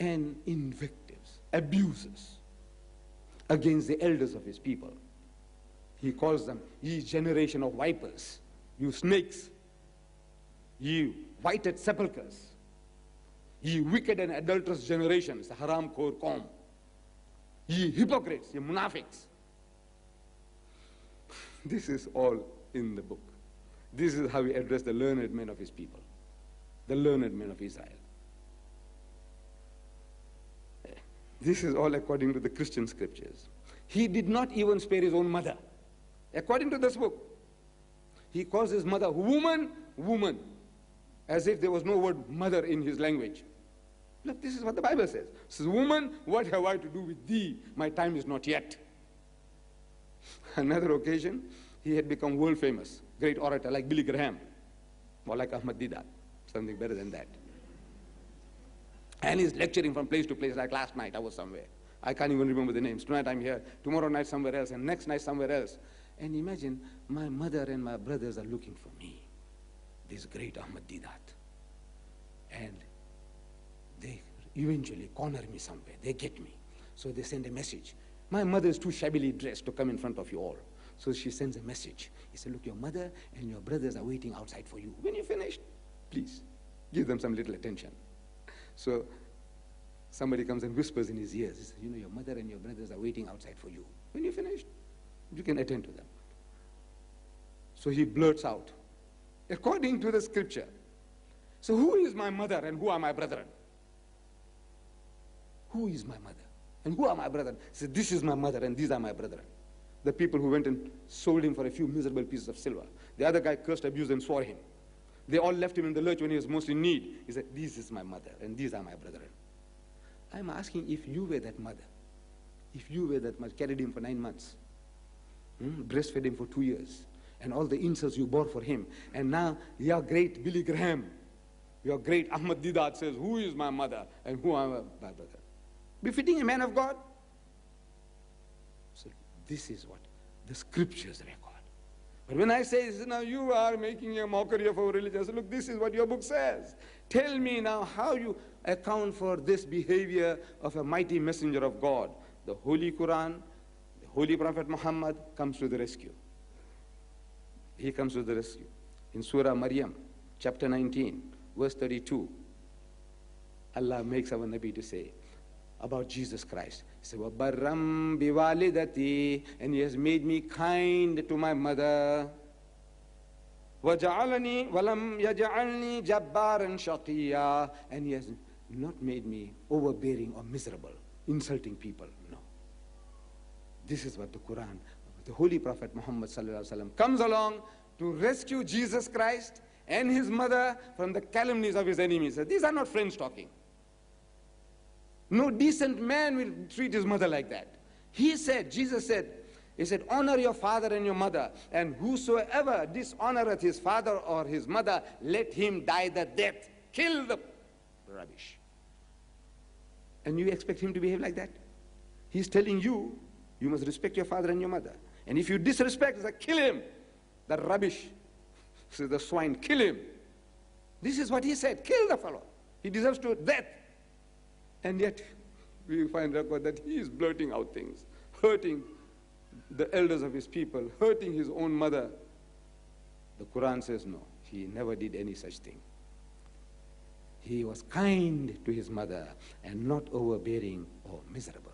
and invectives, abuses against the elders of his people. He calls them, ye generation of vipers, you snakes, ye whited sepulchres, ye wicked and adulterous generations, the haram khor qawm, ye hypocrites, ye munafiqs. This is all in the book. This is how he addressed the learned men of his people, the learned men of Israel. This is all according to the Christian scriptures. He did not even spare his own mother. According to this book, he calls his mother woman, woman, as if there was no word mother in his language. Look, this is what the Bible says. It says, woman, what have I to do with thee? My time is not yet. Another occasion, he had become world famous, great orator like Billy Graham, or like Ahmad Didat, something better than that. And he's lecturing from place to place, like last night I was somewhere. I can't even remember the names. Tonight I'm here, tomorrow night somewhere else, and next night somewhere else. And imagine, my mother and my brothers are looking for me, this great Ahmad Didat. And they eventually corner me somewhere, they get me. So they send a message. My mother is too shabbily dressed to come in front of you all. So she sends a message. He said, look, your mother and your brothers are waiting outside for you. When you're finished, please, give them some little attention. So somebody comes and whispers in his ears. He says, you know, your mother and your brothers are waiting outside for you. When you're finished, you can attend to them. So he blurts out, according to the scripture. So who is my mother and who are my brethren? Who is my mother and who are my brethren? He said, this is my mother and these are my brethren. The people who went and sold him for a few miserable pieces of silver. The other guy cursed, abused, and swore him. They all left him in the lurch when he was most in need. He said, this is my mother and these are my brethren. I'm asking, if you were that mother, if you were that mother, carried him for 9 months, breastfed him for 2 years, and all the insults you bore for him, and now your great Billy Graham, your great Ahmad Didat says, who is my mother and who am my brother? Befitting a man of God? So this is what the scriptures record. But when I say, now you are making a mockery of our religion, I say, look, this is what your book says. Tell me now how you account for this behavior of a mighty messenger of God. The Holy Quran, the Holy Prophet Muhammad comes to the rescue. He comes to the rescue. In Surah Maryam, chapter 19, verse 32, Allah makes our Nabi to say about Jesus Christ. He said, وَبَرَّمْ بِوَالِدَتِي, and he has made me kind to my mother. وَجَعَلَنِي وَلَمْ يَجْعَلْنِي جَبَّارًا شَقِيًّا, and he has not made me overbearing or miserable, insulting people. No. This is what the Quran, the Holy Prophet Muhammad sallallahu alaihi wasallam comes along to rescue Jesus Christ and his mother from the calumnies of his enemies. These are not friends talking. No decent man will treat his mother like that. He said, Jesus said, he said, honor your father and your mother, and whosoever dishonoreth his father or his mother, let him die the death. Kill the rubbish. And you expect him to behave like that? He's telling you, you must respect your father and your mother. And if you disrespect, say, kill him. The rubbish. So the swine, kill him. This is what he said, kill the fellow. He deserves to death. And yet, we find record that he is blurting out things, hurting the elders of his people, hurting his own mother. The Quran says no, he never did any such thing. He was kind to his mother and not overbearing or miserable.